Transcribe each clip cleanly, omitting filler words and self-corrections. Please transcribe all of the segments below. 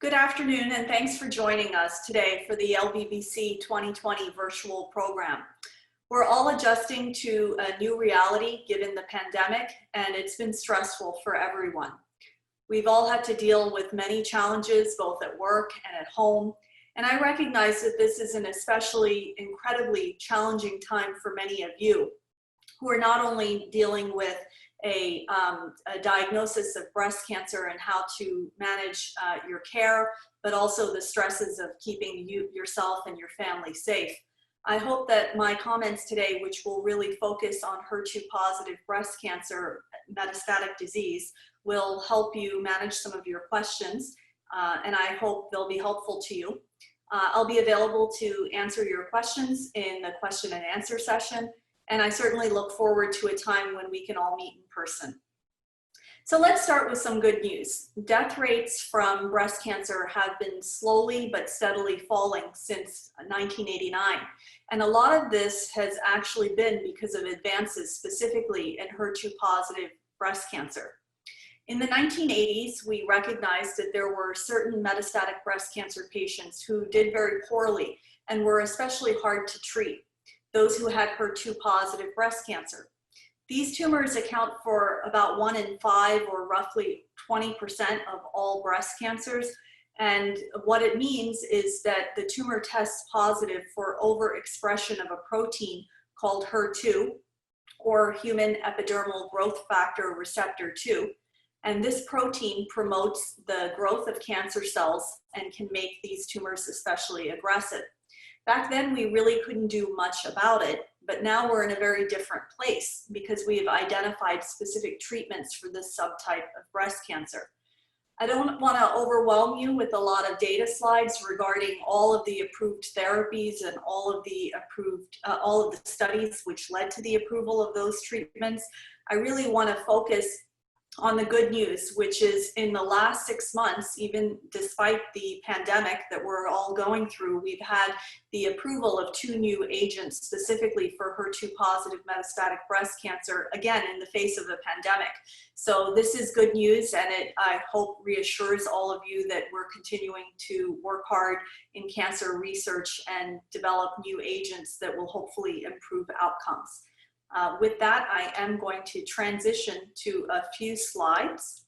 Good afternoon, and thanks for joining us today for the LBBC 2020 virtual program. We're all adjusting to a new reality given the pandemic, and it's been stressful for everyone. We've all had to deal with many challenges, both at work and at home, and I recognize that this is an especially incredibly challenging time for many of you who are not only dealing with a diagnosis of breast cancer and how to manage your care, but also the stresses of keeping yourself and your family safe. I hope that my comments today, which will really focus on HER2-positive breast cancer metastatic disease, will help you manage some of your questions, and I hope they'll be helpful to you. I'll be available to answer your questions in the question and answer session, and I certainly look forward to a time when we can all meet in person. So let's start with some good news. Death rates from breast cancer have been slowly but steadily falling since 1989. And a lot of this has actually been because of advances specifically in HER2-positive breast cancer. In the 1980s, we recognized that there were certain metastatic breast cancer patients who did very poorly and were especially hard to treat. Those who had HER2-positive breast cancer. These tumors account for about 1 in 5 or roughly 20% of all breast cancers. And what it means is that the tumor tests positive for overexpression of a protein called HER2 or human epidermal growth factor receptor 2. And this protein promotes the growth of cancer cells and can make these tumors especially aggressive. Back then, we really couldn't do much about it, but now we're in a very different place because we have identified specific treatments for this subtype of breast cancer. I don't want to overwhelm you with a lot of data slides regarding all of the approved therapies and all of the studies which led to the approval of those treatments. I really want to focus on the good news, which is in the last 6 months, even despite the pandemic that we're all going through, we've had the approval of 2 new agents specifically for HER2-positive metastatic breast cancer, again, in the face of a pandemic. So this is good news, and it, I hope, reassures all of you that we're continuing to work hard in cancer research and develop new agents that will hopefully improve outcomes. With that, I am going to transition to a few slides.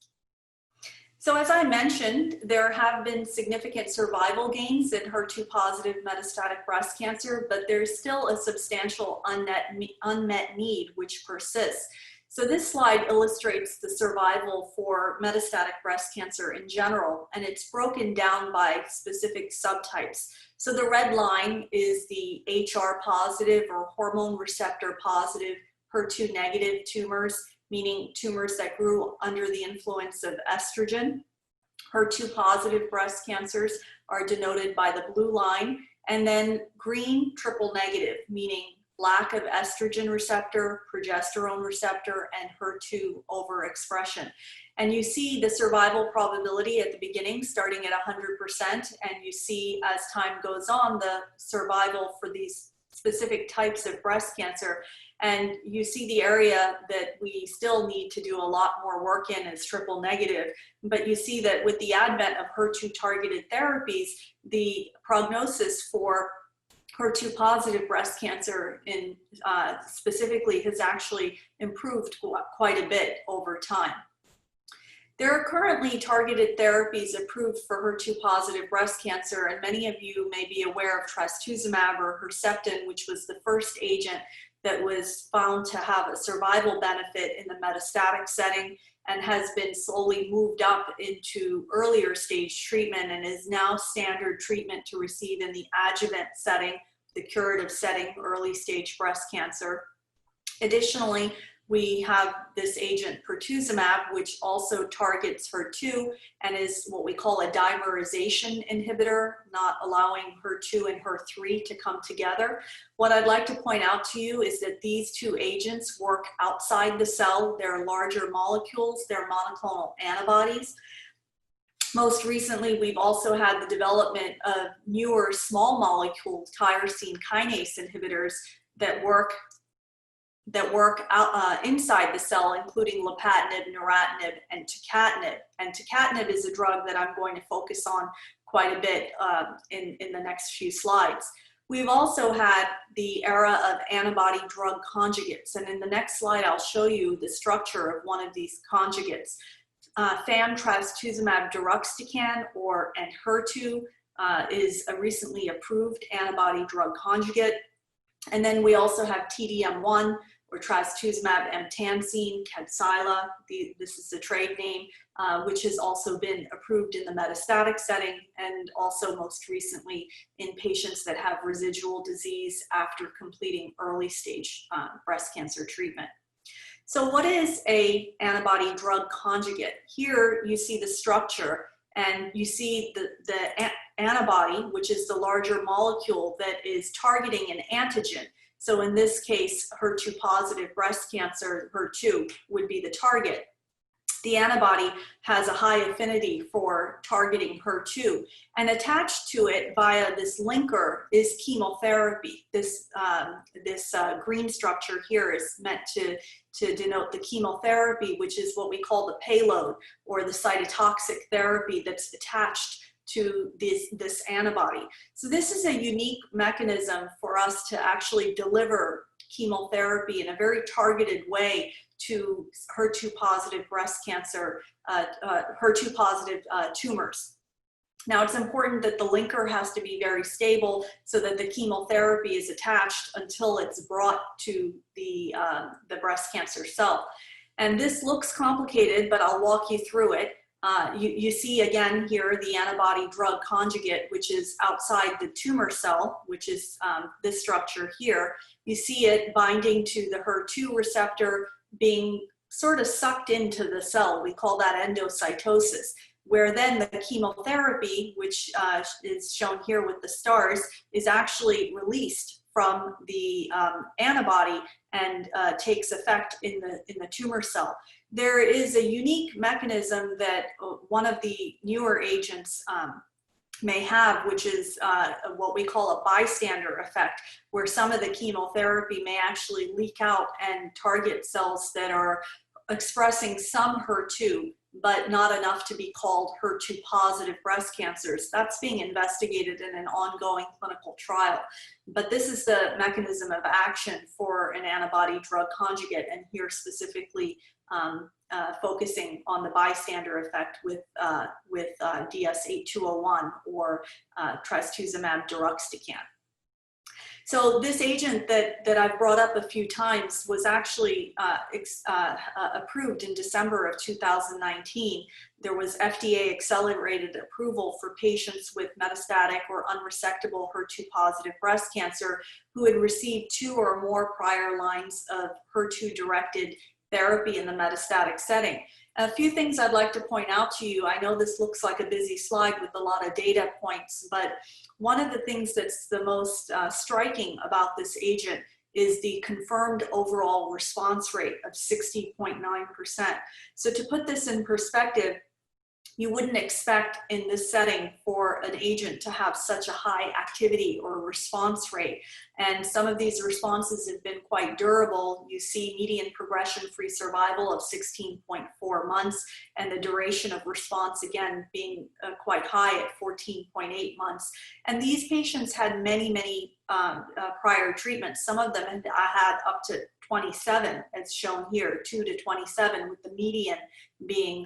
So as I mentioned, there have been significant survival gains in HER2-positive metastatic breast cancer, but there's still a substantial unmet need which persists. So this slide illustrates the survival for metastatic breast cancer in general, and it's broken down by specific subtypes. So the red line is the HR-positive or hormone receptor-positive HER2-negative tumors, meaning tumors that grew under the influence of estrogen. HER2-positive breast cancers are denoted by the blue line, and then green triple-negative, meaning lack of estrogen receptor, progesterone receptor, and HER2 overexpression. And you see the survival probability at the beginning starting at 100%, and you see as time goes on the survival for these specific types of breast cancer. And you see the area that we still need to do a lot more work in is triple negative. But you see that with the advent of HER2 targeted therapies, the prognosis for HER2-positive breast cancer specifically has actually improved quite a bit over time. There are currently targeted therapies approved for HER2-positive breast cancer, and many of you may be aware of trastuzumab or Herceptin, which was the first agent that was found to have a survival benefit in the metastatic setting and has been slowly moved up into earlier stage treatment and is now standard treatment to receive in the adjuvant setting, the curative setting, early stage breast cancer. Additionally, we have this agent pertuzumab, which also targets HER2 and is what we call a dimerization inhibitor, not allowing HER2 and HER3 to come together. What I'd like to point out to you is that these 2 agents work outside the cell. They're larger molecules, they're monoclonal antibodies. Most recently, we've also had the development of newer small molecule tyrosine kinase inhibitors that work that work out, inside the cell, including lapatinib, neratinib, and tucatinib. And tucatinib is a drug that I'm going to focus on quite a bit in the next few slides. We've also had the era of antibody drug conjugates, and in the next slide I'll show you the structure of one of these conjugates. Trastuzumab deruxtecan, or HER2, is a recently approved antibody drug conjugate. And then we also have TDM1, or trastuzumab emtansine, Kadcyla. This is the trade name, which has also been approved in the metastatic setting, and also most recently in patients that have residual disease after completing early stage breast cancer treatment. So what is an antibody drug conjugate? Here you see the structure, and you see the antibody, which is the larger molecule that is targeting an antigen. So in this case, HER2-positive breast cancer, HER2 would be the target. The antibody has a high affinity for targeting HER2, and attached to it via this linker is chemotherapy. This green structure here is meant to denote the chemotherapy, which is what we call the payload, or the cytotoxic therapy that's attached to this antibody. So this is a unique mechanism for us to actually deliver chemotherapy in a very targeted way to HER2-positive breast cancer, HER2-positive tumors. Now, it's important that the linker has to be very stable so that the chemotherapy is attached until it's brought to the breast cancer cell. And this looks complicated, but I'll walk you through it. You see again here the antibody drug conjugate, which is outside the tumor cell, which is this structure here. You see it binding to the HER2 receptor, being sort of sucked into the cell. We call that endocytosis, where then the chemotherapy, which is shown here with the stars, is actually released from the antibody and takes effect in the tumor cell. There is a unique mechanism that one of the newer agents may have, which is what we call a bystander effect, where some of the chemotherapy may actually leak out and target cells that are expressing some HER2, but not enough to be called HER2-positive breast cancers. That's being investigated in an ongoing clinical trial. But this is the mechanism of action for an antibody drug conjugate, and here specifically focusing on the bystander effect with DS-8201, or trastuzumab deruxtecan. So this agent that I've brought up a few times was actually approved in December of 2019. There was FDA accelerated approval for patients with metastatic or unresectable HER2-positive breast cancer who had received 2 or more prior lines of HER2-directed therapy in the metastatic setting. A few things I'd like to point out to you. I know this looks like a busy slide with a lot of data points, but one of the things that's the most striking about this agent is the confirmed overall response rate of 60.9%. So to put this in perspective, you wouldn't expect in this setting for an agent to have such a high activity or response rate. And some of these responses have been quite durable. You see median progression-free survival of 16.4 months, and the duration of response again being quite high at 14.8 months. And these patients had many prior treatments. Some of them had up to 27, as shown here, 2 to 27, with the median being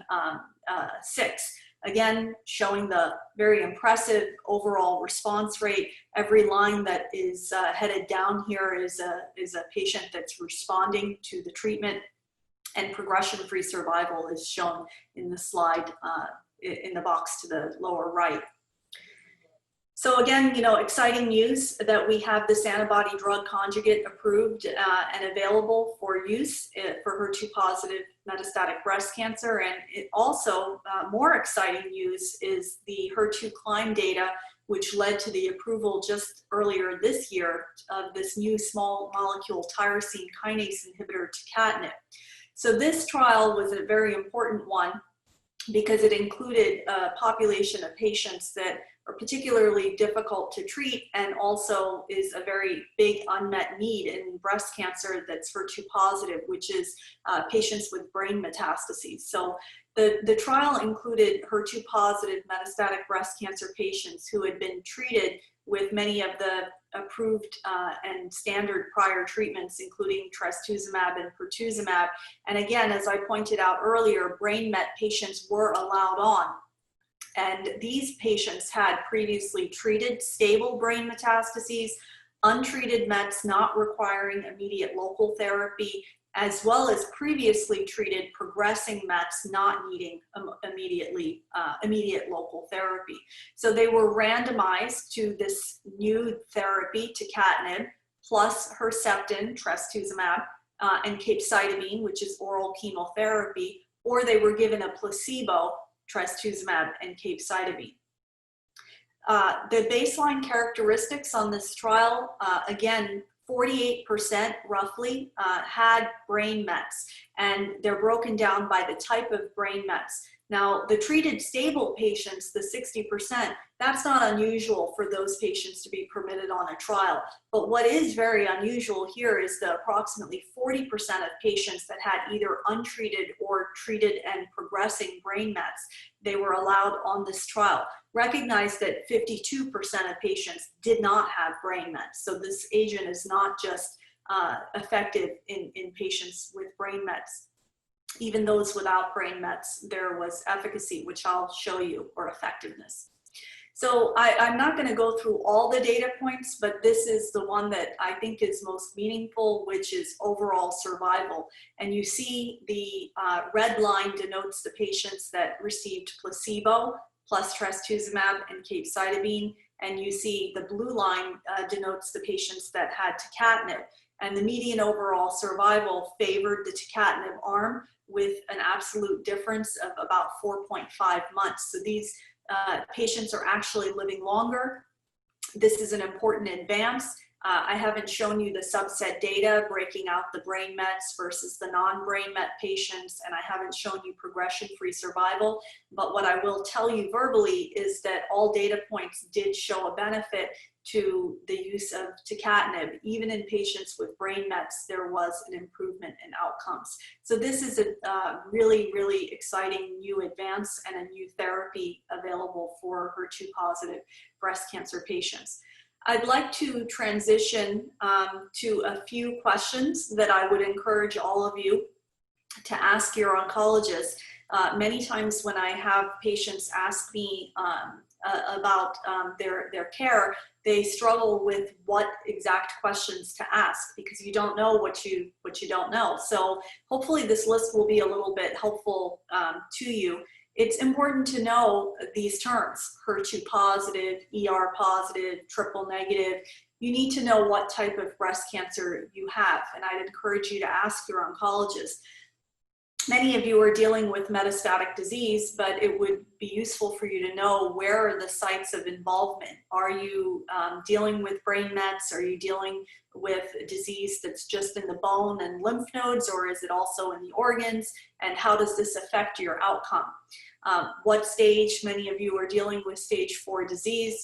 6. Again, showing the very impressive overall response rate. Every line that is headed down here is a patient that's responding to the treatment, and progression-free survival is shown in the slide in the box to the lower right. So again, exciting news that we have this antibody drug conjugate approved and available for use for HER2-positive metastatic breast cancer. And it also, more exciting news is the HER2 Climb data, which led to the approval just earlier this year of this new small molecule tyrosine kinase inhibitor, tucatinib. So this trial was a very important one because it included a population of patients that particularly difficult to treat, and also is a very big unmet need in breast cancer that's HER2 positive, which is patients with brain metastases. So the trial included HER2 positive metastatic breast cancer patients who had been treated with many of the approved and standard prior treatments, including trastuzumab and pertuzumab. And again, as I pointed out earlier, brain met patients were allowed on. And these patients had previously treated stable brain metastases, untreated mets not requiring immediate local therapy, as well as previously treated progressing mets not needing immediate local therapy. So they were randomized to this new therapy, tucatinib, plus Herceptin, trastuzumab, and capecitabine, which is oral chemotherapy, or they were given a placebo, trastuzumab and capecitabine. The baseline characteristics on this trial, again, 48% roughly had brain mets, and they're broken down by the type of brain mets. Now, the treated stable patients, the 60%, that's not unusual for those patients to be permitted on a trial. But what is very unusual here is the approximately 40% of patients that had either untreated or treated and progressing brain mets, they were allowed on this trial. Recognize that 52% of patients did not have brain mets. So this agent is not just effective in patients with brain mets. Even those without brain mets, there was efficacy, which I'll show you, or effectiveness. So I'm not going to go through all the data points, but this is the one that I think is most meaningful, which is overall survival. And you see the red line denotes the patients that received placebo plus trastuzumab and capecitabine, and you see the blue line denotes the patients that had tucatinib. And the median overall survival favored the tucatinib arm with an absolute difference of about 4.5 months. So these patients are actually living longer. This is an important advance. I haven't shown you the subset data breaking out the brain mets versus the non-brain met patients, and I haven't shown you progression-free survival. But what I will tell you verbally is that all data points did show a benefit to the use of tucatinib. Even in patients with brain mets, there was an improvement in outcomes. So this is a really, really exciting new advance and a new therapy available for HER2 positive breast cancer patients. I'd like to transition to a few questions that I would encourage all of you to ask your oncologist. Many times when I have patients ask me about their care, they struggle with what exact questions to ask because you don't know what you don't know. So hopefully this list will be a little bit helpful to you. It's important to know these terms: HER2 positive, ER positive, triple negative. You need to know what type of breast cancer you have, and I'd encourage you to ask your oncologist. Many of you are dealing with metastatic disease, but it would be useful for you to know where are the sites of involvement. Are you dealing with brain mets? Are you dealing with a disease that's just in the bone and lymph nodes, or is it also in the organs? And how does this affect your outcome? What stage? Many of you are dealing with stage 4 disease.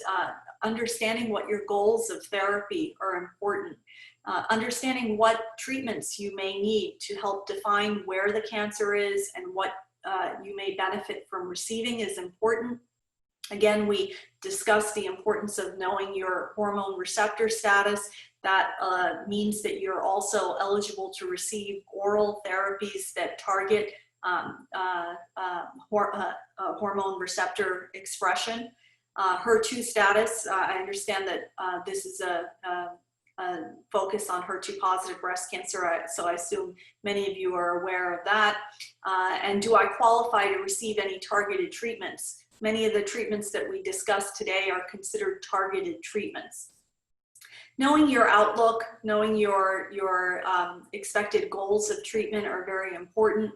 Understanding what your goals of therapy are important. Understanding what treatments you may need to help define where the cancer is and what you may benefit from receiving is important. Again, we discussed the importance of knowing your hormone receptor status. That means that you're also eligible to receive oral therapies that target hormone receptor expression. HER2 status, I understand that this is a focus on HER2 positive breast cancer, so I assume many of you are aware of that. And do I qualify to receive any targeted treatments? Many of the treatments that we discussed today are considered targeted treatments. Knowing your outlook, knowing your expected goals of treatment are very important.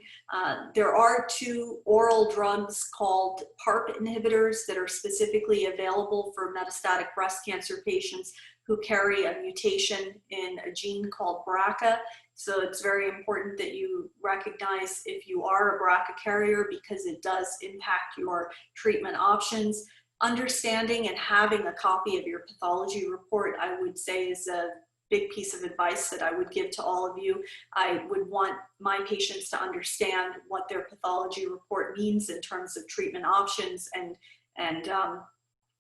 There are 2 oral drugs called PARP inhibitors that are specifically available for metastatic breast cancer patients who carry a mutation in a gene called BRCA. So it's very important that you recognize if you are a BRCA carrier because it does impact your treatment options. understanding and having a copy of your pathology report, I would say, is a big piece of advice that I would give to all of you. I would want my patients to understand what their pathology report means in terms of treatment options and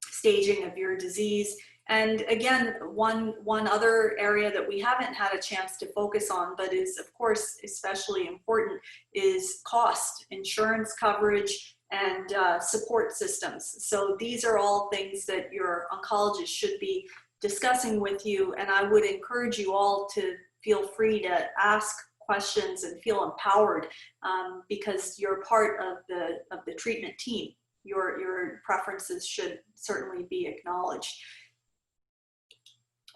staging of your disease. And again, one other area that we haven't had a chance to focus on, but is of course especially important, is cost, insurance coverage, and support systems. So these are all things that your oncologist should be discussing with you, and I would encourage you all to feel free to ask questions and feel empowered because you're part of the treatment team. Your preferences should certainly be acknowledged.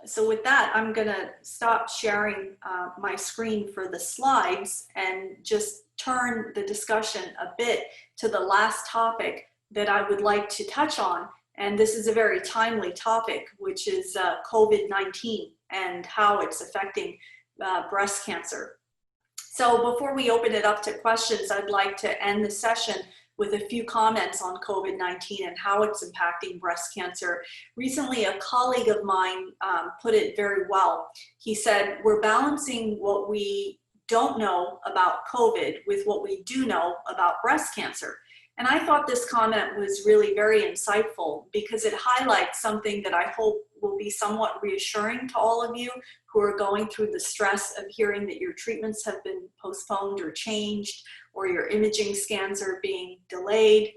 So with that, I'm gonna stop sharing my screen for the slides and just turn the discussion a bit to the last topic that I would like to touch on. And this is a very timely topic, which is COVID-19 and how it's affecting breast cancer. So before we open it up to questions, I'd like to end the session with a few comments on COVID-19 and how it's impacting breast cancer. Recently, a colleague of mine put it very well. He said, we're balancing what we don't know about COVID with what we do know about breast cancer. And I thought this comment was really very insightful because it highlights something that I hope will be somewhat reassuring to all of you who are going through the stress of hearing that your treatments have been postponed or changed, or your imaging scans are being delayed.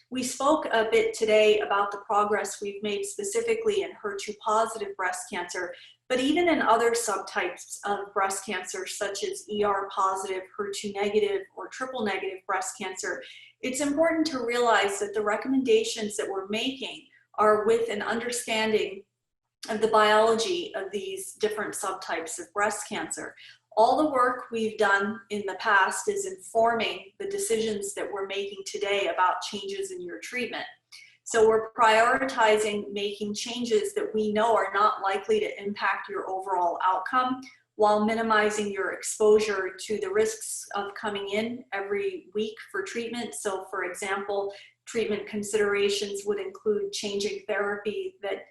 We spoke a bit today about the progress we've made specifically in HER2-positive breast cancer, but even in other subtypes of breast cancer, such as ER-positive, HER2-negative, or triple-negative breast cancer, it's important to realize that the recommendations that we're making are with an understanding of the biology of these different subtypes of breast cancer. All the work we've done in the past is informing the decisions that we're making today about changes in your treatment. So we're prioritizing making changes that we know are not likely to impact your overall outcome while minimizing your exposure to the risks of coming in every week for treatment. So for example, treatment considerations would include changing therapy that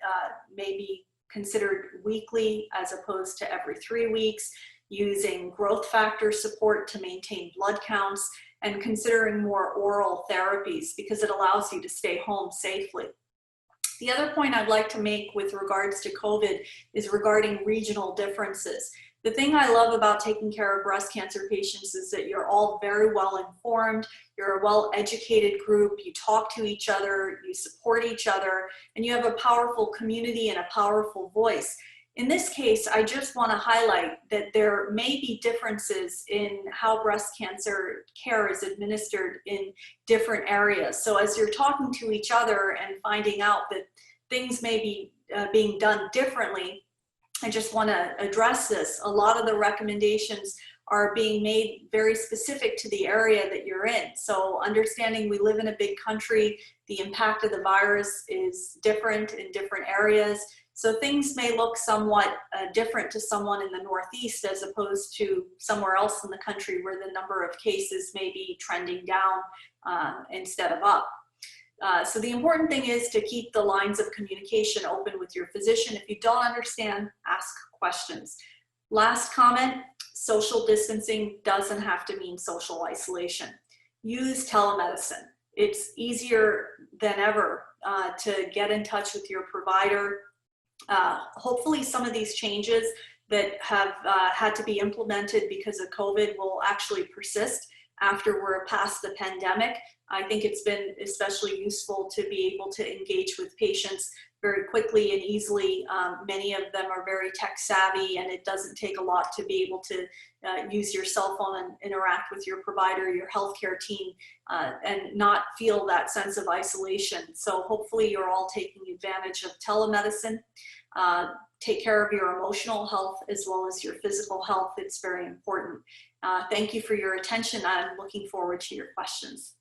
may be considered weekly as opposed to every 3 weeks, using growth factor support to maintain blood counts, and considering more oral therapies because it allows you to stay home safely. The other point I'd like to make with regards to COVID is regarding regional differences. The thing I love about taking care of breast cancer patients is that you're all very well informed, you're a well-educated group, you talk to each other, you support each other, and you have a powerful community and a powerful voice. In this case, I just want to highlight that there may be differences in how breast cancer care is administered in different areas. So as you're talking to each other and finding out that things may be being done differently, I just want to address this. A lot of the recommendations are being made very specific to the area that you're in. So understanding we live in a big country, the impact of the virus is different in different areas. So things may look somewhat different to someone in the Northeast as opposed to somewhere else in the country where the number of cases may be trending down instead of up. So the important thing is to keep the lines of communication open with your physician. If you don't understand, ask questions. Last comment, social distancing doesn't have to mean social isolation. Use telemedicine. It's easier than ever to get in touch with your provider. Hopefully some of these changes that have had to be implemented because of COVID will actually persist after we're past the pandemic. I think it's been especially useful to be able to engage with patients very quickly and easily. Many of them are very tech savvy, and it doesn't take a lot to be able to use your cell phone and interact with your provider, your healthcare team, and not feel that sense of isolation. So hopefully you're all taking advantage of telemedicine. Take care of your emotional health as well as your physical health. It's very important. Thank you for your attention. I'm looking forward to your questions.